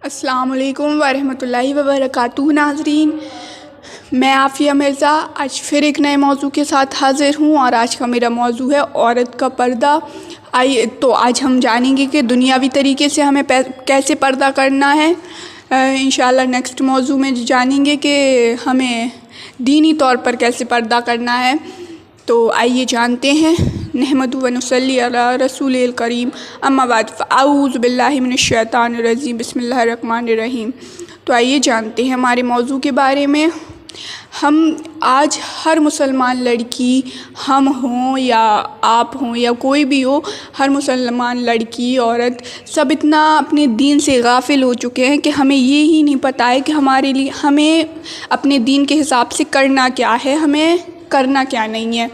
السلام علیکم ورحمۃ اللہ وبرکاتہ ناظرین، میں عافیہ مرزا آج پھر ایک نئے موضوع کے ساتھ حاضر ہوں، اور آج کا میرا موضوع ہے عورت کا پردہ۔ تو آج ہم جانیں گے کہ دنیاوی طریقے سے ہمیں کیسے پردہ کرنا ہے۔ انشاءاللہ نیکسٹ موضوع میں جانیں گے کہ ہمیں دینی طور پر کیسے پردہ کرنا ہے۔ تو آئیے جانتے ہیں۔ نحمد و نصلی علی رسول الکریم، اما بعد فاعوذ باللہ من الشیطان الرجیم، بسم اللہ الرحمن الرحیم۔ تو آئیے جانتے ہیں ہمارے موضوع کے بارے میں۔ ہم آج ہر مسلمان لڑکی، ہم ہوں یا آپ ہوں یا کوئی بھی ہو، ہر مسلمان لڑکی عورت سب اتنا اپنے دین سے غافل ہو چکے ہیں کہ ہمیں یہ ہی نہیں پتہ ہے کہ ہمارے لیے ہمیں اپنے دین کے حساب سے کرنا کیا ہے، ہمیں کرنا کیا نہیں ہے۔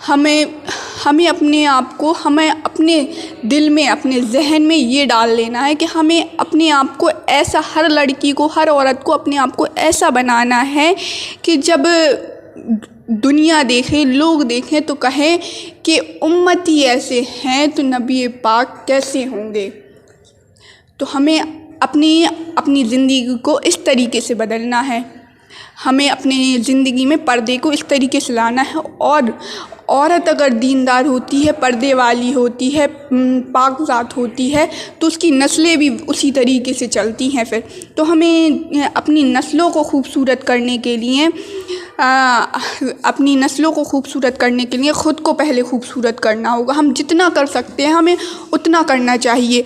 ہمیں اپنے آپ کو، ہمیں اپنے دل میں، اپنے ذہن میں یہ ڈال لینا ہے کہ ہمیں اپنے آپ کو ایسا، ہر لڑکی کو، ہر عورت کو اپنے آپ کو ایسا بنانا ہے کہ جب دنیا دیکھے، لوگ دیکھیں تو کہیں کہ امتی ایسے ہیں تو نبی پاک کیسے ہوں گے۔ تو ہمیں اپنی زندگی کو اس طریقے سے بدلنا ہے، ہمیں اپنی زندگی میں پردے کو اس طریقے سے لانا ہے۔ اور عورت اگر دیندار ہوتی ہے، پردے والی ہوتی ہے، پاک ذات ہوتی ہے، تو اس کی نسلیں بھی اسی طریقے سے چلتی ہیں پھر۔ تو ہمیں اپنی نسلوں کو خوبصورت کرنے کے لیے خود کو پہلے خوبصورت کرنا ہوگا۔ ہم جتنا کر سکتے ہیں ہمیں اتنا کرنا چاہیے۔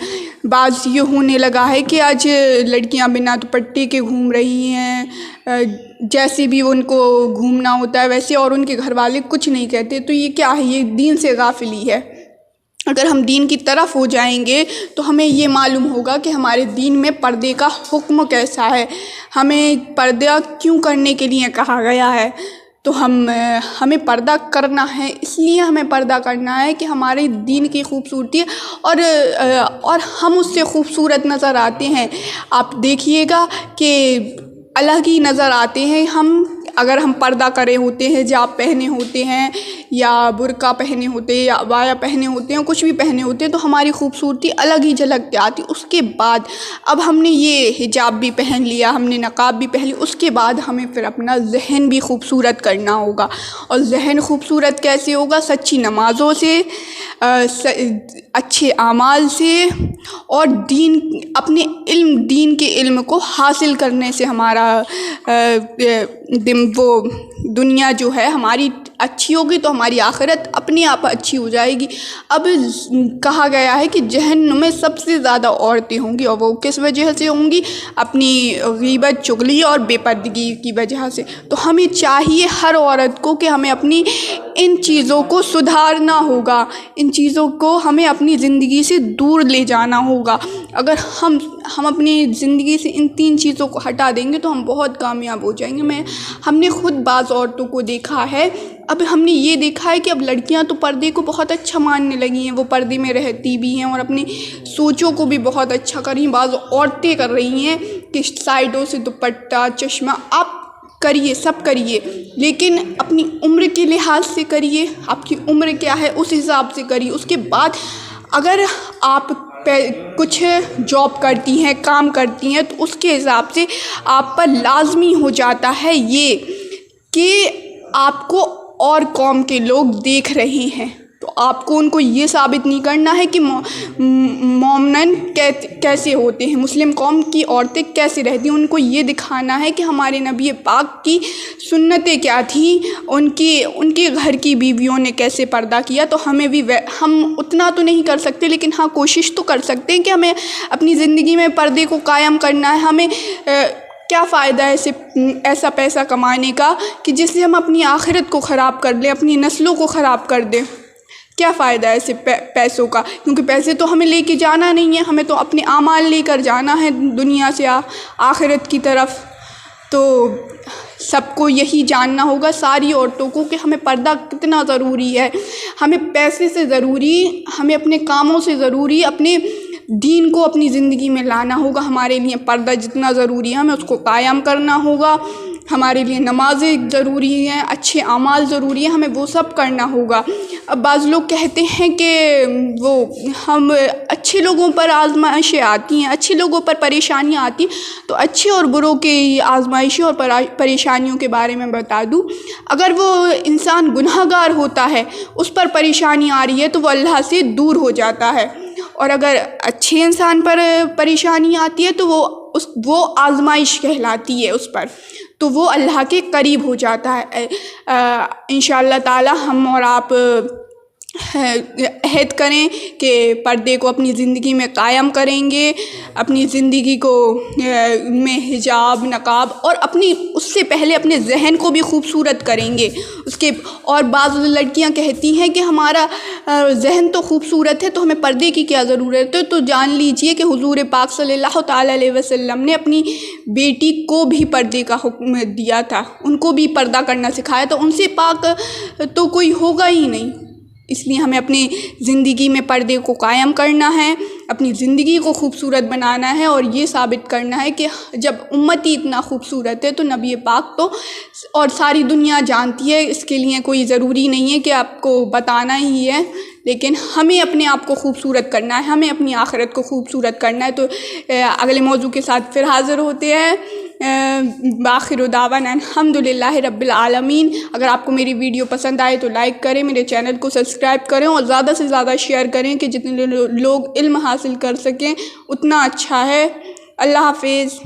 بعض یہ ہونے لگا ہے کہ آج لڑکیاں بنا دوپٹے کے گھوم رہی ہیں، جیسے بھی ان کو گھومنا ہوتا ہے ویسے، اور ان کے گھر والے کچھ نہیں کہتے۔ تو یہ کیا ہے؟ یہ دین سے غافلی ہے۔ اگر ہم دین کی طرف ہو جائیں گے تو ہمیں یہ معلوم ہوگا کہ ہمارے دین میں پردے کا حکم کیسا ہے، ہمیں پردہ کیوں کرنے کے لیے کہا گیا ہے۔ تو ہمیں پردہ کرنا ہے، اس لیے ہمیں پردہ کرنا ہے کہ ہمارے دین کی خوبصورتی ہے اور ہم اس سے خوبصورت نظر آتے ہیں۔ آپ دیکھیے گا کہ الگ ہی نظر آتے ہیں اگر ہم پردہ کرے ہوتے ہیں، حجاب پہنے ہوتے ہیں یا برقع پہنے ہوتے ہیں یا عبایا پہنے ہوتے ہیں، کچھ بھی پہنے ہوتے ہیں، تو ہماری خوبصورتی الگ ہی جھلک کے آتی۔ اس کے بعد اب ہم نے یہ حجاب بھی پہن لیا، ہم نے نقاب بھی پہن لیا، اس کے بعد ہمیں پھر اپنا ذہن بھی خوبصورت کرنا ہوگا۔ اور ذہن خوبصورت کیسے ہوگا؟ سچی نمازوں سے، اچھے اعمال سے، اور دین کے علم کو حاصل کرنے سے ہمارا وہ دنیا جو ہے ہماری اچھی ہوگی، تو ہماری آخرت اپنے آپ اچھی ہو جائے گی۔ اب کہا گیا ہے کہ جہنم میں سب سے زیادہ عورتیں ہوں گی، اور وہ کس وجہ سے ہوں گی؟ اپنی غیبت، چغلی اور بے پردگی کی وجہ سے۔ تو ہمیں چاہیے ہر عورت کو کہ ہمیں اپنی ان چیزوں کو سدھارنا ہوگا، ان چیزوں کو ہمیں اپنی زندگی سے دور لے جانا ہوگا۔ اگر ہم اپنی زندگی سے ان 3 چیزوں کو ہٹا دیں گے تو ہم بہت کامیاب ہو جائیں گے۔ ہم نے خود بعض عورتوں کو دیکھا ہے، اب ہم نے یہ دیکھا ہے کہ اب لڑکیاں تو پردے کو بہت اچھا ماننے لگی ہیں، وہ پردے میں رہتی بھی ہیں اور اپنی سوچوں کو بھی بہت اچھا کر رہی ہیں۔ بعض عورتیں کر رہی ہیں کہ سائڈوں سے دوپٹہ، چشمہ، آپ کریے، سب کریے، لیکن اپنی عمر کے لحاظ سے کریے۔ آپ کی عمر کیا ہے اس حساب سے کریے۔ اس کے بعد اگر آپ کچھ جاب کرتی ہیں، کام کرتی ہیں، تو اس کے حساب سے آپ پر لازمی ہو جاتا ہے یہ کہ آپ کو اور قوم کے لوگ دیکھ رہے ہیں، تو آپ کو ان کو یہ ثابت نہیں کرنا ہے کہ مومنن کیسے ہوتے ہیں، مسلم قوم کی عورتیں کیسے رہتی ہیں۔ ان کو یہ دکھانا ہے کہ ہمارے نبی پاک کی سنتیں کیا تھیں، ان کے گھر کی بیویوں نے کیسے پردہ کیا۔ تو ہم اتنا تو نہیں کر سکتے، لیکن ہاں کوشش تو کر سکتے ہیں کہ ہمیں اپنی زندگی میں پردے کو قائم کرنا ہے۔ ہمیں کیا فائدہ ہے ایسا پیسہ کمانے کا کہ جس سے ہم اپنی آخرت کو خراب کر لیں، اپنی نسلوں کو خراب کر دیں؟ کیا فائدہ ہے ایسے پیسوں کا؟ کیونکہ پیسے تو ہمیں لے کے جانا نہیں ہے، ہمیں تو اپنے اعمال لے کر جانا ہے دنیا سے آخرت کی طرف۔ تو سب کو یہی جاننا ہوگا، ساری عورتوں کو، کہ ہمیں پردہ کتنا ضروری ہے۔ ہمیں پیسے سے ضروری، ہمیں اپنے کاموں سے ضروری، اپنے دین کو اپنی زندگی میں لانا ہوگا۔ ہمارے لیے پردہ جتنا ضروری ہے ہمیں اس کو قائم کرنا ہوگا۔ ہمارے لیے نمازیں ضروری ہیں، اچھے اعمال ضروری ہیں، ہمیں وہ سب کرنا ہوگا۔ اب بعض لوگ کہتے ہیں کہ وہ ہم اچھے لوگوں پر آزمائشیں آتی ہیں، اچھے لوگوں پر پریشانیاں آتی ہیں، تو اچھے اور بروں کی آزمائشوں اور پریشانیوں کے بارے میں بتا دوں۔ اگر وہ انسان گناہ گار ہوتا ہے، اس پر پریشانی آ رہی ہے تو وہ اللہ سے دور ہو جاتا ہے، اور اگر اچھے انسان پر پریشانی آتی ہے تو وہ آزمائش کہلاتی ہے اس پر، تو وہ اللہ کے قریب ہو جاتا ہے۔ انشاءاللہ تعالی ہم اور آپ عہد کریں کہ پردے کو اپنی زندگی میں قائم کریں گے، اپنی زندگی کو میں حجاب، نقاب، اور اس سے پہلے اپنے ذہن کو بھی خوبصورت کریں گے۔ اور بعض لڑکیاں کہتی ہیں کہ ہمارا ذہن تو خوبصورت ہے تو ہمیں پردے کی کیا ضرورت ہے، تو جان لیجئے کہ حضور پاک صلی اللہ تعالیٰ علیہ وسلم نے اپنی بیٹی کو بھی پردے کا حکم دیا تھا، ان کو بھی پردہ کرنا سکھایا، تو ان سے پاک تو کوئی ہوگا ہی نہیں۔ اس لیے ہمیں اپنی زندگی میں پردے کو قائم کرنا ہے، اپنی زندگی کو خوبصورت بنانا ہے، اور یہ ثابت کرنا ہے کہ جب امتی اتنا خوبصورت ہے تو نبی پاک تو اور ساری دنیا جانتی ہے، اس کے لیے کوئی ضروری نہیں ہے کہ آپ کو بتانا ہی ہے، لیکن ہمیں اپنے آپ کو خوبصورت کرنا ہے، ہمیں اپنی آخرت کو خوبصورت کرنا ہے۔ تو اگلے موضوع کے ساتھ پھر حاضر ہوتے ہیں۔ بآخر دعوانا الحمدللہ رب العالمین۔ اگر آپ کو میری ویڈیو پسند آئے تو لائک کریں، میرے چینل کو سبسکرائب کریں، اور زیادہ سے زیادہ شیئر کریں کہ جتنے لوگ علم حاصل کر سکیں اتنا اچھا ہے۔ اللہ حافظ۔